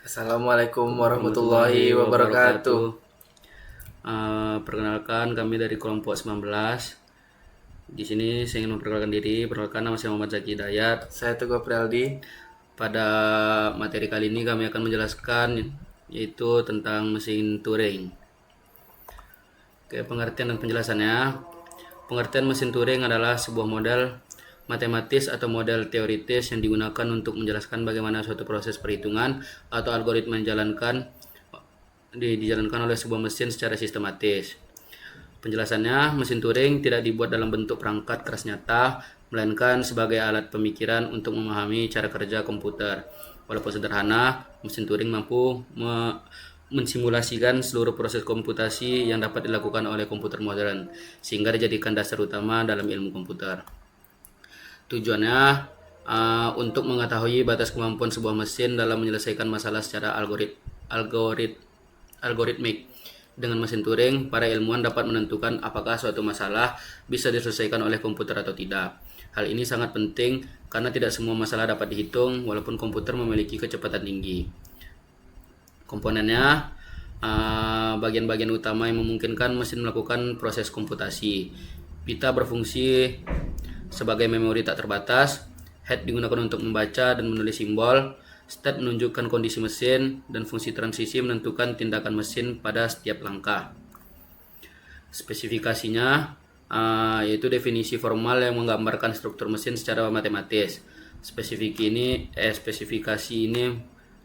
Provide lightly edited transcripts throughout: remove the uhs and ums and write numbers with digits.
Assalamualaikum warahmatullahi wabarakatuh. Perkenalkan, kami dari kelompok 19. Di sini saya ingin memperkenalkan diri. Perkenalkan, nama saya Muhammad Zaki Dayat. Saya Teguh Prialdi. Pada materi kali ini kami akan menjelaskan yaitu tentang mesin Turing. Oke, pengertian dan penjelasannya. Pengertian mesin Turing adalah sebuah model matematis atau model teoritis yang digunakan untuk menjelaskan bagaimana suatu proses perhitungan atau algoritma dijalankan oleh sebuah mesin secara sistematis. Penjelasannya, mesin Turing tidak dibuat dalam bentuk perangkat keras nyata, melainkan sebagai alat pemikiran untuk memahami cara kerja komputer. Walaupun sederhana, mesin Turing mampu mensimulasikan seluruh proses komputasi yang dapat dilakukan oleh komputer modern, sehingga dijadikan dasar utama dalam ilmu komputer. Tujuannya untuk mengetahui batas kemampuan sebuah mesin dalam menyelesaikan masalah secara algoritmik. Dengan mesin Turing, para ilmuwan dapat menentukan apakah suatu masalah bisa diselesaikan oleh komputer atau tidak. Hal ini sangat penting karena tidak semua masalah dapat dihitung walaupun komputer memiliki kecepatan tinggi. Komponennya, bagian-bagian utama yang memungkinkan mesin melakukan proses komputasi. Pita berfungsi sebagai memori tak terbatas. Head digunakan untuk membaca dan menulis simbol. State menunjukkan kondisi mesin, dan fungsi transisi menentukan tindakan mesin pada setiap langkah. Spesifikasinya yaitu definisi formal yang menggambarkan struktur mesin secara matematis. Spesifikasi ini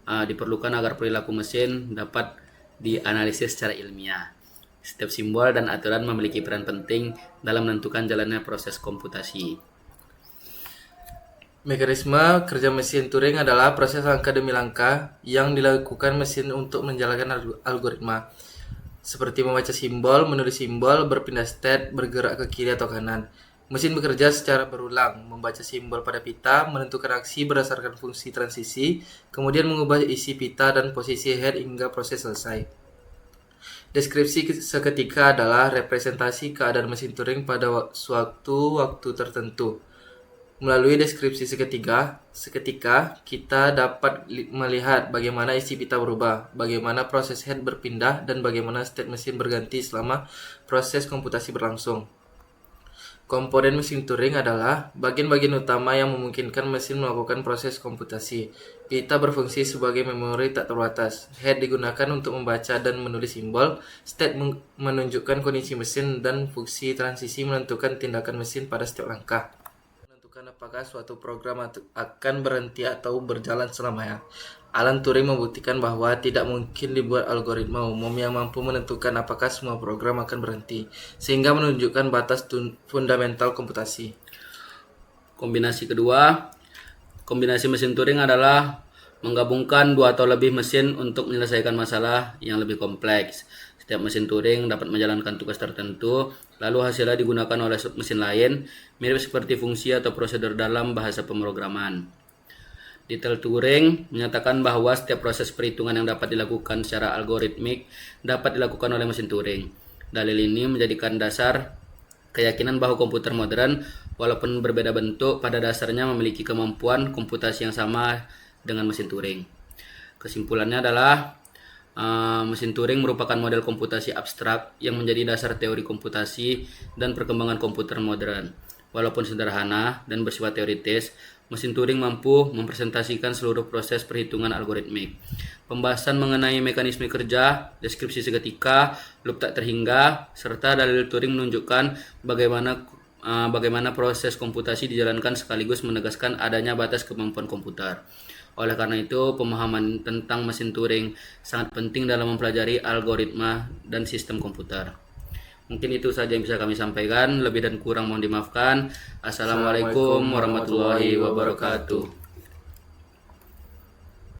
diperlukan agar perilaku mesin dapat dianalisis secara ilmiah. Setiap simbol dan aturan memiliki peran penting dalam menentukan jalannya proses komputasi. Mekanisme kerja mesin Turing adalah proses langkah demi langkah yang dilakukan mesin untuk menjalankan algoritma, seperti membaca simbol, menulis simbol, berpindah state, bergerak ke kiri atau kanan. Mesin bekerja secara berulang, membaca simbol pada pita, menentukan aksi berdasarkan fungsi transisi, kemudian mengubah isi pita dan posisi head hingga proses selesai. Deskripsi seketika adalah representasi keadaan mesin Turing pada suatu waktu tertentu. Melalui deskripsi seketika kita dapat melihat bagaimana isi pita berubah, bagaimana proses head berpindah, dan bagaimana state mesin berganti selama proses komputasi berlangsung. Komponen mesin Turing adalah bagian-bagian utama yang memungkinkan mesin melakukan proses komputasi. Pita berfungsi sebagai memori tak terbatas. Head digunakan untuk membaca dan menulis simbol. State menunjukkan kondisi mesin, dan fungsi transisi menentukan tindakan mesin pada setiap langkah. Menentukan apakah suatu program akan berhenti atau berjalan selamanya. Alan Turing membuktikan bahwa tidak mungkin dibuat algoritma umum yang mampu menentukan apakah semua program akan berhenti, sehingga menunjukkan batas fundamental komputasi. Kombinasi mesin Turing adalah menggabungkan dua atau lebih mesin untuk menyelesaikan masalah yang lebih kompleks. Setiap mesin Turing dapat menjalankan tugas tertentu, lalu hasilnya digunakan oleh mesin lain, mirip seperti fungsi atau prosedur dalam bahasa pemrograman. Detail Turing menyatakan bahwa setiap proses perhitungan yang dapat dilakukan secara algoritmik dapat dilakukan oleh mesin Turing. Dalil ini menjadikan dasar keyakinan bahwa komputer modern, walaupun berbeda bentuk, pada dasarnya memiliki kemampuan komputasi yang sama dengan mesin Turing. Kesimpulannya adalah mesin Turing merupakan model komputasi abstrak yang menjadi dasar teori komputasi dan perkembangan komputer modern. Walaupun sederhana dan bersifat teoritis, mesin Turing mampu mempresentasikan seluruh proses perhitungan algoritmik. Pembahasan mengenai mekanisme kerja, deskripsi seketika, loop tak terhingga, serta dalil Turing menunjukkan bagaimana proses komputasi dijalankan sekaligus menegaskan adanya batas kemampuan komputer. Oleh karena itu, pemahaman tentang mesin Turing sangat penting dalam mempelajari algoritma dan sistem komputer. Mungkin itu saja yang bisa kami sampaikan. Lebih dan kurang mohon dimaafkan. Assalamualaikum warahmatullahi wabarakatuh.